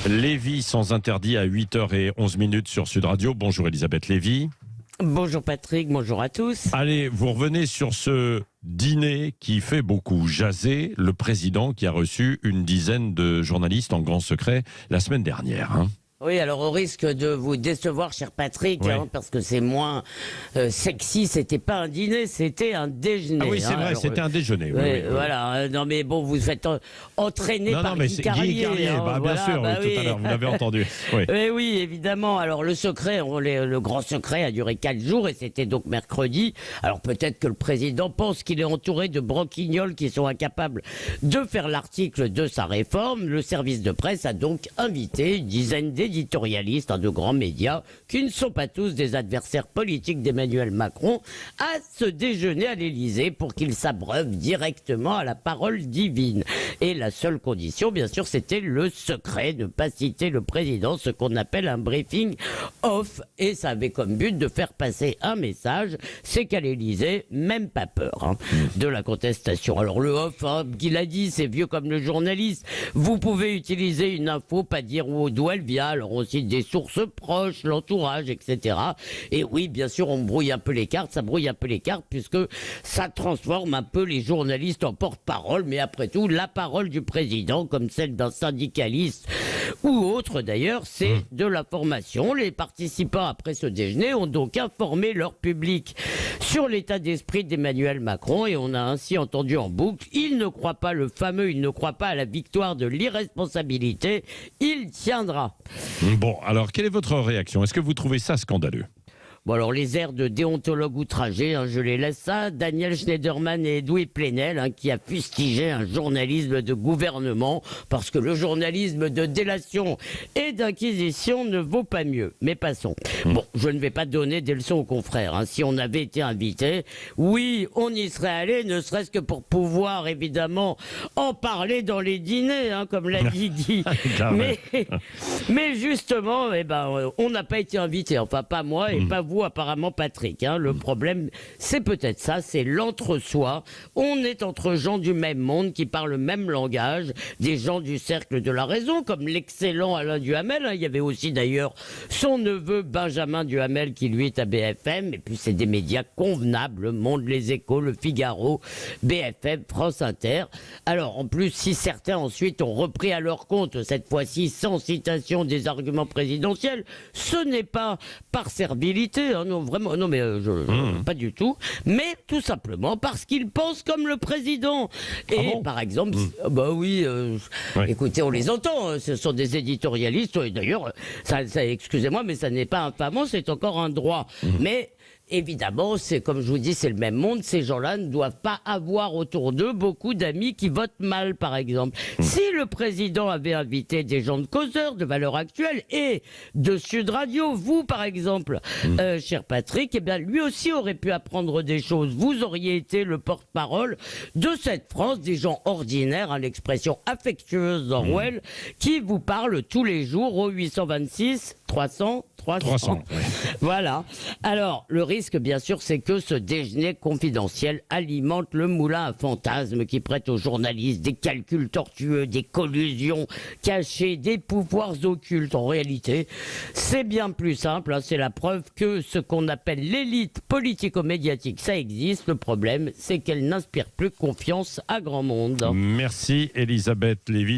Lévy sans interdit à 8h11 sur Sud Radio. Bonjour Elisabeth Lévy. Bonjour Patrick, bonjour à tous. Allez, vous revenez sur ce dîner qui fait beaucoup jaser, le président qui a reçu une dizaine de journalistes en grand secret la semaine dernière. Oui, alors au risque de vous décevoir, cher Patrick, Oui. parce que c'est moins sexy, c'était pas un dîner, c'était un déjeuner. Ah oui, c'est vrai, alors, c'était un déjeuner. Oui. Voilà, non mais bon, vous faites entraîner Non, par mais Guy c'est Carlier. Guy Carlier, Voilà, bien sûr, bah tout à l'heure, vous l'avez entendu. Oui. Oui, évidemment. Alors le secret, le grand secret a duré 4 jours et c'était donc mercredi. Alors peut-être que le président pense qu'il est entouré de branquignoles qui sont incapables de faire l'article de sa réforme. Le service de presse a donc invité une dizaine d'éditorialistes de grands médias, qui ne sont pas tous des adversaires politiques d'Emmanuel Macron, à se déjeuner à l'Élysée pour qu'ils s'abreuvent directement à la parole divine. Et la seule condition, bien sûr, c'était le secret, ne pas citer le président, ce qu'on appelle un briefing off. Et ça avait comme but de faire passer un message, c'est qu'à l'Élysée, même pas peur de la contestation. Alors le off, qu'il a dit, c'est vieux comme le journaliste. Vous pouvez utiliser une info, pas dire d'où elle vient, alors aussi des sources proches, l'entourage, etc. Et oui, bien sûr, on brouille un peu les cartes, ça brouille un peu les cartes, puisque ça transforme un peu les journalistes en porte-parole, mais après tout, la parole du président, comme celle d'un syndicaliste ou autre d'ailleurs, c'est de l'information. Les participants après ce déjeuner ont donc informé leur public sur l'état d'esprit d'Emmanuel Macron et on a ainsi entendu en boucle, il ne croit pas le fameux, il ne croit pas à la victoire de l'irresponsabilité, il tiendra. Bon, alors quelle est votre réaction? Est-ce que vous trouvez ça scandaleux? Bon alors les airs de déontologue outragé, je les laisse ça. Daniel Schneiderman et Edoui Plenel qui a fustigé un journalisme de gouvernement parce que le journalisme de délation et d'inquisition ne vaut pas mieux. Mais passons. Bon, je ne vais pas donner des leçons aux confrères. Si on avait été invité, oui, on y serait allé, ne serait-ce que pour pouvoir évidemment en parler dans les dîners, comme l'a dit Guy. mais justement, on n'a pas été invité. Enfin, pas moi et pas vous. Apparemment Patrick, le problème c'est peut-être ça, c'est l'entre-soi. On est entre gens du même monde qui parlent le même langage, des gens du cercle de la raison comme l'excellent Alain Duhamel, il y avait aussi d'ailleurs son neveu Benjamin Duhamel qui lui est à BFM, et puis c'est des médias convenables, Le Monde, Les Échos, Le Figaro, BFM, France Inter. Alors en plus, si certains ensuite ont repris à leur compte, cette fois-ci sans citation des arguments présidentiels, ce n'est pas par servilité, non, vraiment, non, mais pas du tout. Mais tout simplement parce qu'ils pensent comme le président. Et par exemple, écoutez, on les entend. Ce sont des éditorialistes. Et d'ailleurs, ça, excusez-moi, mais ça n'est pas infamant, c'est encore un droit. Mais évidemment, c'est comme je vous dis, c'est le même monde. Ces gens-là ne doivent pas avoir autour d'eux beaucoup d'amis qui votent mal, par exemple. Si le président avait invité des gens de causeur, de Valeurs Actuelles et de Sud Radio, vous, par exemple, cher Patrick, lui aussi aurait pu apprendre des choses. Vous auriez été le porte-parole de cette France, des gens ordinaires, l'expression affectueuse d'Orwell, qui vous parlent tous les jours au 826 300. Ouais. Voilà. Alors, le risque, bien sûr, c'est que ce déjeuner confidentiel alimente le moulin à fantasmes qui prête aux journalistes des calculs tortueux, des collusions cachées, des pouvoirs occultes. En réalité, c'est bien plus simple. C'est la preuve que ce qu'on appelle l'élite politico-médiatique, ça existe. Le problème, c'est qu'elle n'inspire plus confiance à grand monde. Merci Elisabeth Lévy.